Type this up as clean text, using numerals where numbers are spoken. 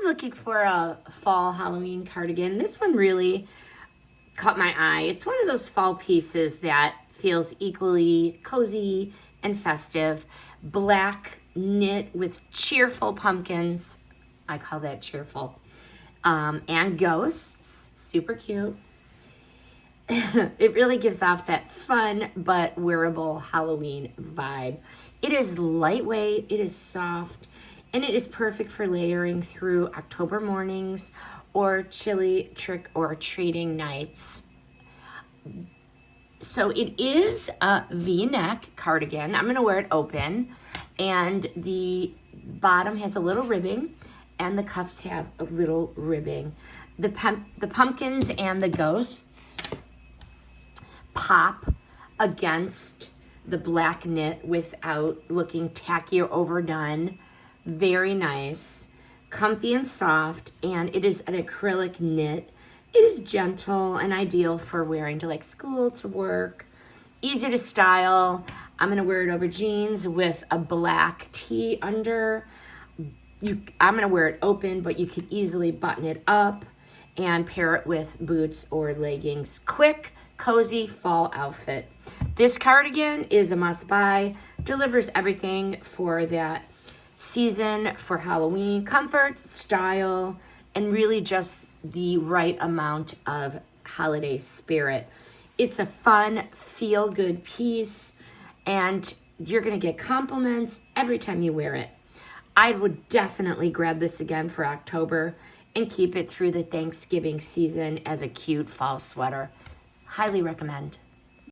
was looking for a fall Halloween cardigan. This one really caught my eye. It's one of those fall pieces that feels equally cozy and festive. Black knit with cheerful pumpkins. I call that cheerful. And ghosts. Super cute. It really gives off that fun but wearable Halloween vibe. It is lightweight, it is soft, and it is perfect for layering through October mornings or chilly trick or treating nights. So it is a V-neck cardigan. I'm going to wear it open, and the bottom has a little ribbing and the cuffs have a little ribbing. The pumpkins and the ghosts pop against the black knit without looking tacky or overdone. Very nice, comfy and soft, and it is an acrylic knit. It is gentle and ideal for wearing to like school, to work. Easy to style. I'm gonna wear it over jeans with a black tee under. I'm gonna wear it open, but you could easily button it up and pair it with boots or leggings. Quick, cozy fall outfit. This cardigan is a must buy. Delivers everything for that season for Halloween. Comfort, style, and really just the right amount of holiday spirit. It's a fun, feel-good piece, and you're gonna get compliments every time you wear it. I would definitely grab this again for October and keep it through the Thanksgiving season as a cute fall sweater. Highly recommend.